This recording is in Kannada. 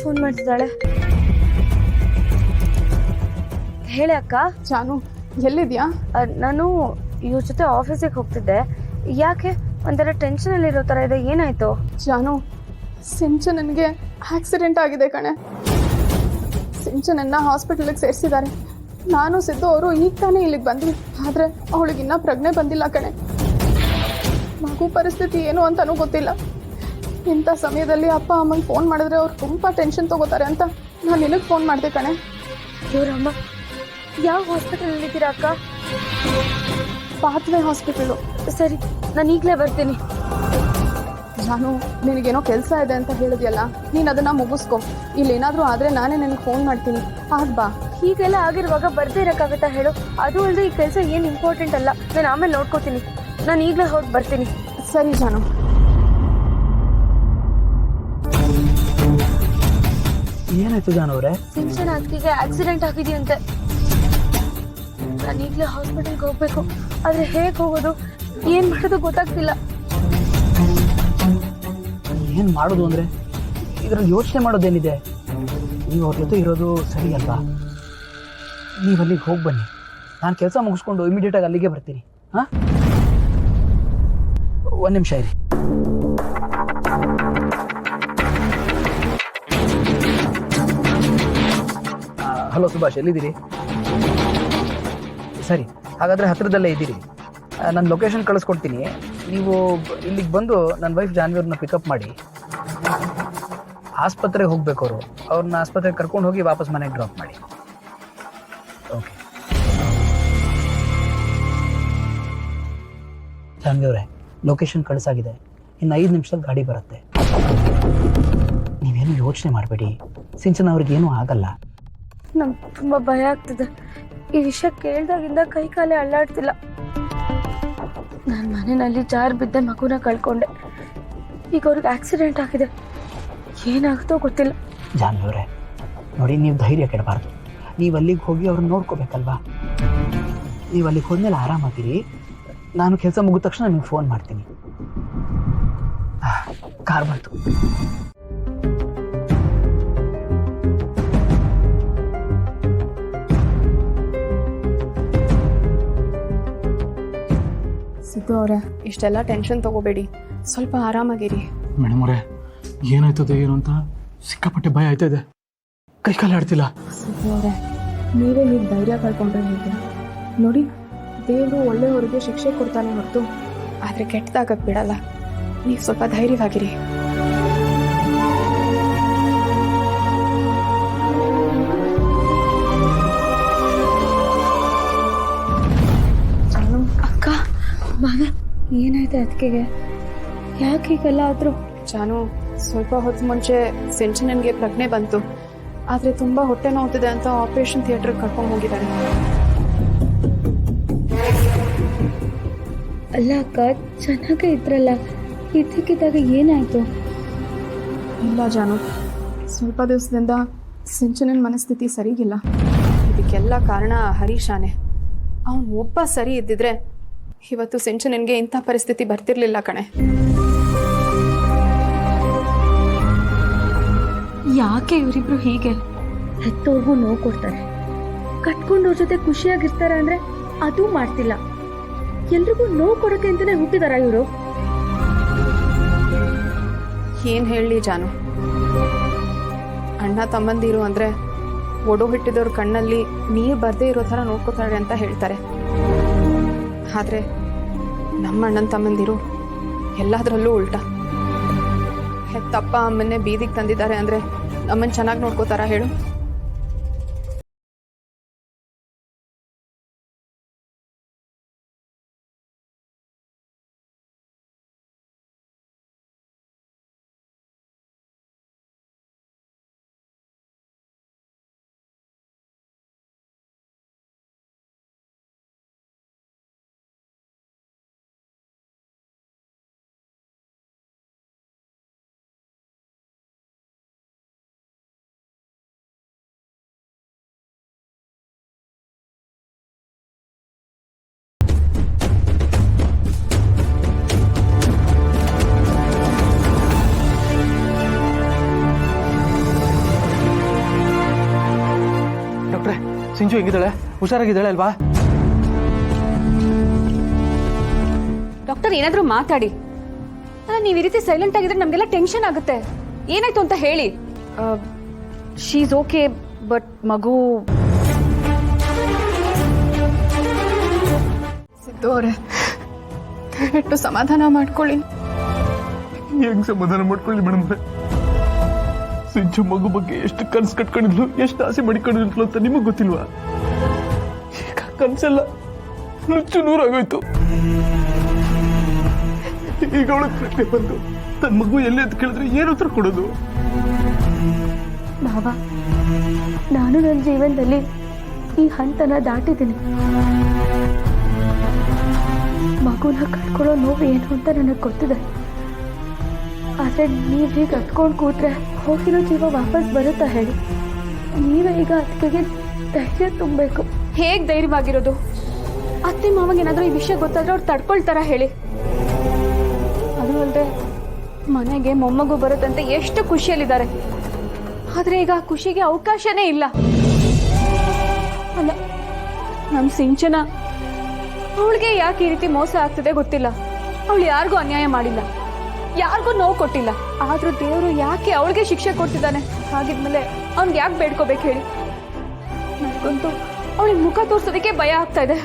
ಫೋನ್ ಮಾಡ್ತಿದ್ದಾಳೆ. ಹೇಳಿ ಅಕ್ಕ. ಜಾನು ಎಲ್ಲಿದ್ಯಾ? ನಾನು ಇವ್ರ ಜೊತೆ ಆಫೀಸಿಗೆ ಹೋಗ್ತಿದ್ದೆ. ಯಾಕೆ ಒಂಥರ ಟೆನ್ಷನಲ್ಲಿ ಇರೋ ಥರ ಇದೆ, ಏನಾಯ್ತು? ಜಾನು, ಸಿಂಚನನ್ಗೆ ಆಕ್ಸಿಡೆಂಟ್ ಆಗಿದೆ ಕಣೆ. ಸಿಂಚನನ್ನ ಹಾಸ್ಪಿಟಲ್ಗೆ ಸೇರಿಸಿದ್ದಾರೆ. ನಾನು ಸಿದ್ದು ಅವರು ಈಗ ತಾನೇ ಇಲ್ಲಿಗೆ ಬಂದ್ವಿ. ಆದರೆ ಅವಳಿಗಿನ್ನ ಪ್ರಜ್ಞೆ ಬಂದಿಲ್ಲ ಕಣೆ. ಮಗು ಪರಿಸ್ಥಿತಿ ಏನು ಅಂತಲೂ ಗೊತ್ತಿಲ್ಲ. ಇಂಥ ಸಮಯದಲ್ಲಿ ಅಪ್ಪ ಅಮ್ಮಂಗೆ ಫೋನ್ ಮಾಡಿದ್ರೆ ಅವ್ರು ತುಂಬ ಟೆನ್ಷನ್ ತೊಗೋತಾರೆ ಅಂತ ನಾನು ನಿನಗೆ ಫೋನ್ ಮಾಡಿದೆ ಕಣೆ. ಇವರಮ್ಮ ಯಾವ ಹಾಸ್ಪಿಟಲಲ್ಲಿದ್ದೀರಾ ಅಕ್ಕ? Pathway hospital. ಸರಿ, ನಾನು ಈಗಲೇ ಬರ್ತೀನಿ. ಜಾನು, ನಿನಗೇನೋ ಕೆಲಸ ಇದೆ ಅಂತ ಹೇಳಿದ್ಯಲ್ಲ, ನೀನು ಅದನ್ನು ಮುಗಿಸ್ಕೊ. ಇಲ್ಲೇನಾದರೂ ಆದರೆ ನಾನೇ ನಿನಗೆ ಫೋನ್ ಮಾಡ್ತೀನಿ, ಆಗ ಬಾ. ಹೀಗೆಲ್ಲ ಆಗಿರುವಾಗ ಬರ್ದೇ ಇರೋಕ್ಕಾಗತ್ತಾ ಹೇಳು? ಅದು ಅಲ್ಲದೆ ಈ ಕೆಲಸ ಏನು ಇಂಪಾರ್ಟೆಂಟ್ ಅಲ್ಲ, ನಾನು ಆಮೇಲೆ ನೋಡ್ಕೋತೀನಿ. ನಾನು ಈಗಲೇ ಹೊರಟು ಬರ್ತೀನಿ. ಸರಿ ಜಾನು. ಏನಾಯ್ತು ಜಾನು ಅವರೇ? ಸಿಂಚನ ಅತ್ತಿಗೆ ಆಕ್ಸಿಡೆಂಟ್ ಆಗಿದೆಯಂತೆ. ನಾನು ಈಗಲೇ ಹಾಸ್ಪಿಟಲ್ಗೆ ಹೋಗ್ಬೇಕು. ಆದರೆ ಹೇಗೆ ಹೋಗೋದು, ಏನು ಮಾಡೋದು ಗೊತ್ತಾಗ್ತಿಲ್ಲ. ಏನು ಮಾಡೋದು ಅಂದರೆ ಇದರಲ್ಲಿ ಯೋಚನೆ ಮಾಡೋದೇನಿದೆ? ನೀವು ಅವ್ರ ಜೊತೆ ಇರೋದು ಸರಿ ಅಲ್ವಾ? ನೀವು ಅಲ್ಲಿಗೆ ಹೋಗಿ ಬನ್ನಿ, ನಾನು ಕೆಲಸ ಮುಗಿಸ್ಕೊಂಡು ಇಮಿಡಿಯೇಟಾಗಿ ಅಲ್ಲಿಗೆ ಬರ್ತೀನಿ. ಹಾಂ, ಒಂದು ನಿಮಿಷ ಇರಿ. ಹಲೋ ಸುಭಾಷ್, ಎಲ್ಲಿದ್ದೀರಿ? ಸರಿ, ಹಾಗಾದರೆ ಹತ್ತಿರದಲ್ಲೇ ಇದ್ದೀರಿ. ನಾನು ಲೊಕೇಶನ್ ಕಳಿಸ್ಕೊಡ್ತೀನಿ. ನೀವು ಇಲ್ಲಿಗೆ ಬಂದು ನನ್ನ ವೈಫ್ ಜಾನ್ವಿಯವ್ರನ್ನ ಪಿಕಪ್ ಮಾಡಿ. ಆಸ್ಪತ್ರೆಗೆ ಹೋಗ್ಬೇಕು. ಅವ್ರನ್ನ ಆಸ್ಪತ್ರೆಗೆ ಕರ್ಕೊಂಡು ಹೋಗಿ ವಾಪಸ್ ಮನೆಗೆ ಡ್ರಾಪ್ ಮಾಡಿ. ಓಕೆ ಜಾನ್ವಿಯವರೇ, ಲೊಕೇಶನ್ ಕಳಿಸಾಗಿದೆ. ಇನ್ನು 5 ನಿಮಿಷದಲ್ಲಿ ಗಾಡಿ ಬರುತ್ತೆ. ನೀವೇನು ಯೋಚನೆ ಮಾಡಬೇಡಿ, ಸಿಂಚನ ಅವ್ರಿಗೇನೂ ಆಗಲ್ಲ. ನಂಗೆ ತುಂಬ ಭಯ ಆಗ್ತಿದೆ. ಈ ವಿಷಯ ಕೇಳಿದಾಗಿಂದ ಕೈ ಕಾಲೇ ಅಲ್ಲಾಡ್ತಿಲ್ಲ. ನಾನು ಮನೆಯಲ್ಲಿ ಜಾರು ಬಿದ್ದೆ ಮಗುನ ಕಳ್ಕೊಂಡೆ. ಈಗ ಅವ್ರಿಗೆ ಆಕ್ಸಿಡೆಂಟ್ ಆಗಿದೆ, ಏನಾಗುತ್ತೋ ಗೊತ್ತಿಲ್ಲ. ಜಾನ್ವಿಯವರೇ ನೋಡಿ, ನೀವು ಧೈರ್ಯ ಕೆಡಬಾರ್ದು. ನೀವು ಅಲ್ಲಿಗೆ ಹೋಗಿ ಅವ್ರನ್ನ ನೋಡ್ಕೋಬೇಕಲ್ವಾ? ನೀವು ಅಲ್ಲಿಗೆ ಹೋದ್ಮೇಲೆ ಆರಾಮಾಗಿರಿ. ನಾನು ಕೆಲಸ ಮುಗಿದ ತಕ್ಷಣ ನಿಮ್ಗೆ ಫೋನ್ ಮಾಡ್ತೀನಿ. ಕಾರ್ ಬಂತು. ಸಿದ್ದು ಅವರೇ, ಇಷ್ಟೆಲ್ಲ ಟೆನ್ಷನ್ ತಗೋಬೇಡಿ, ಸ್ವಲ್ಪ ಆರಾಮಾಗಿರಿ. ಮೇಡಮ್ ಅವರೇ, ಏನಾಯ್ತದೆ ಏನು ಅಂತ ಸಿಕ್ಕಾಪಟ್ಟೆ ಭಯ ಆಯ್ತದೆ. ಕೈ ಕಾಲು ಆಡ್ತಿಲ್ಲ. ಸಿದ್ದು ಅವರೇ, ನೀವೇ ಹೀಗೆ ಧೈರ್ಯ ಕಳ್ಕೊಂಡ್ರೆ ಹೇಗೆ? ನೋಡಿ, ದೇವರು ಒಳ್ಳೆಯವರಿಗೆ ಶಿಕ್ಷೆ ಕೊಡ್ತಾನೆ ಹೊರತು ಆದರೆ ಕೆಟ್ಟದಾಗಕ್ಕೆ ಬಿಡಲ್ಲ. ನೀವು ಸ್ವಲ್ಪ ಧೈರ್ಯವಾಗಿರಿ. ಅಕ್ಕ, ಬಾಬಾ, ಏನಾಯ್ತು ಅದಕ್ಕೆಗೆ? ಯಾಕೆ ಹೀಗೆಲ್ಲ ಆದರೂ? ಜಾನು, ಸ್ವಲ್ಪ ಹೊತ್ತು ಮುಂಚೆ ಸಿಂಚನನ್ಗೆ ಪ್ರಜ್ಞೆ ಬಂತು. ಆದರೆ ತುಂಬ ಹೊಟ್ಟೆ ನೋವ್ತಿದೆ ಅಂತ ಆಪರೇಷನ್ ಥಿಯೇಟ್ರಿಗೆ ಕರ್ಕೊಂಡು ಹೋಗಿದ್ದಾರೆ. ಅಲ್ಲ ಅಕ್ಕ, ಚೆನ್ನಾಗೇ ಇದ್ರಲ್ಲ, ಇದ್ದಕ್ಕಿದ್ದಾಗ ಏನಾಯಿತು? ಇಲ್ಲ ಜಾನು, ಸ್ವಲ್ಪ ದಿವಸದಿಂದ ಸಿಂಚನನ ಮನಸ್ಥಿತಿ ಸರಿಗಿಲ್ಲ. ಇದಕ್ಕೆಲ್ಲ ಕಾರಣ ಹರೀಶಾನೆ. ಅವನು ಒಬ್ಬ ಸರಿ ಇದ್ದಿದ್ರೆ ಇವತ್ತು ಸಿಂಚನನ್ಗೆ ಇಂಥ ಪರಿಸ್ಥಿತಿ ಬರ್ತಿರ್ಲಿಲ್ಲ ಕಣೆ. ಯಾಕೆ ಇವರಿಬ್ರು ಹೀಗೆ? ಹೆತ್ತೋರ್ಗೂ ನೋವು ಕೊಡ್ತಾರೆ, ಕಟ್ಕೊಂಡವ್ರ ಜೊತೆ ಖುಷಿಯಾಗಿರ್ತಾರೆ ಅಂದರೆ ಅದೂ ಮಾಡ್ತಿಲ್ಲ. ಎಲ್ರಿಗೂ ನೋವು ಕೊಡೋಕೆ ಅಂತಲೇ ಹುಟ್ಟಿದಾರ ಇವರು? ಏನು ಹೇಳಲಿ ಜಾನು, ಅಣ್ಣ ತಮ್ಮಂದಿರು ಅಂದರೆ ಒಡು ಹಿಟ್ಟಿದವ್ರ ಕಣ್ಣಲ್ಲಿ ನೀರು ಬರದೇ ಇರೋ ಥರ ನೋಡ್ಕೋತಾರೆ ಅಂತ ಹೇಳ್ತಾರೆ. ಆದರೆ ನಮ್ಮ ಅಣ್ಣನ ತಮ್ಮಂದಿರು ಎಲ್ಲದರಲ್ಲೂ ಉಲ್ಟಾ. ಹೆತ್ತಪ್ಪ ಅಮ್ಮನ್ನೇ ಬೀದಿಗೆ ತಂದಿದ್ದಾರೆ ಅಂದರೆ ನಮ್ಮನ್ನು ಚೆನ್ನಾಗಿ ನೋಡ್ಕೋತಾರ ಹೇಳು? ಸಿಂಚು ಹೆಂಗಿದ್ದಾಳೆ? ಹುಷಾರಾಗಿದ್ದಾಳೆ ಅಲ್ವಾ? ಡಾಕ್ಟರ್ ಏನಾದರೂ ಮಾತಾಡಿ. ಅಲ್ಲ, ನೀವು ಈ ರೀತಿ ಸೈಲೆಂಟ್ ಆಗಿದ್ರೆ ನಮಗೆಲ್ಲ ಟೆನ್ಷನ್ ಆಗುತ್ತೆ. ಏನಾಯ್ತು ಅಂತ ಹೇಳಿ. ಶೀ ಈಸ್ ಓಕೆ, ಬಟ್ ಮಗು ಸಿದ್ದು ಅವರೇ, ದಯವಿಟ್ಟು ಸಮಾಧಾನ ಮಾಡ್ಕೊಳ್ಳಿ. ಹೆಂಗ್ ಸಮಾಧಾನ ಮಾಡ್ಕೊಳ್ಳಿ ಮೇಡಮ್? ಸಿಂಚು ಮಗು ಬಗ್ಗೆ ಎಷ್ಟು ಕನ್ಸು ಕಟ್ಕೊಂಡಿದ್ಲು, ಎಷ್ಟು ಆಸೆ ಮಾಡಿಕೊಂಡಿದ್ಲು ಅಂತ ನಿಮಗೆ ಗೊತ್ತಿಲ್ವಾ? ಈಗ ಕನ್ಸೆಲ್ಲ ನುಚ್ಚು ನೂರಾಗೋಯ್ತು. ಈಗ ಅವಳಿಗೆ ಪ್ರಶ್ನೆ ಬಂದು ತನ್ನ ಮಗು ಎಲ್ಲಿ ಅಂತ ಕೇಳಿದ್ರೆ ಏನು ಉತ್ತರ ಕೊಡೋದು? ಬಾಬಾ, ನಾನು ನನ್ನ ಜೀವನದಲ್ಲಿ ಈ ಹಂತನ ದಾಟಿದ್ದೀನಿ. ಮಗುನ ಕಟ್ಕೊಳ್ಳೋ ನೋವು ಏನು ಅಂತ ನನಗೆ ಗೊತ್ತಿದೆ. ಆದರೆ ನೀವು ಹೀಗೆ ಹತ್ಕೊಂಡು ಕೂತ್ರೆ ಹೋಗಿರೋ ಜೀವ ವಾಪಸ್ ಬರುತ್ತಾ ಹೇಳಿ? ನೀವೇ ಈಗ ಅದಕ್ಕೆ ಧೈರ್ಯ ತುಂಬಬೇಕು. ಹೇಗೆ ಧೈರ್ಯವಾಗಿರೋದು? ಅತ್ತೆ ಮಾವಂಗೆ ಏನಾದರೂ ಈ ವಿಷಯ ಗೊತ್ತಾದ್ರೆ ಅವ್ರು ತಡ್ಕೊಳ್ತಾರ ಹೇಳಿ? ಅದು ಅಲ್ಲದೆ ಮನೆಗೆ ಮೊಮ್ಮಗು ಬರುತ್ತಂತೆ ಎಷ್ಟು ಖುಷಿಯಲ್ಲಿದ್ದಾರೆ. ಆದರೆ ಈಗ ಆ ಖುಷಿಗೆ ಅವಕಾಶನೇ ಇಲ್ಲ. ಅಲ್ಲ, ನಮ್ಮ ಸಿಂಚನ, ಅವಳಿಗೆ ಯಾಕೆ ಈ ರೀತಿ ಮೋಸ ಆಗ್ತದೆ ಗೊತ್ತಿಲ್ಲ. ಅವಳು ಯಾರಿಗೂ ಅನ್ಯಾಯ ಮಾಡಿಲ್ಲ, ಯಾರಿಗೂ ನೋವು ಕೊಟ್ಟಿಲ್ಲ. ಆದ್ರೂ ದೇವರು ಯಾಕೆ ಅವಳಿಗೆ ಶಿಕ್ಷೆ ಕೊಡ್ತಿದ್ದಾನೆ? ಹಾಗಿದ್ಮೇಲೆ ಅವ್ನಿಗೆ ಯಾಕೆ ಬೇಡ್ಕೋಬೇಕು ಹೇಳಿ? ನನಗಂತೂ ಅವಳಿಗೆ ಮುಖ ತೋರ್ಸೋದಕ್ಕೆ ಭಯ ಆಗ್ತಾ ಇದೆ.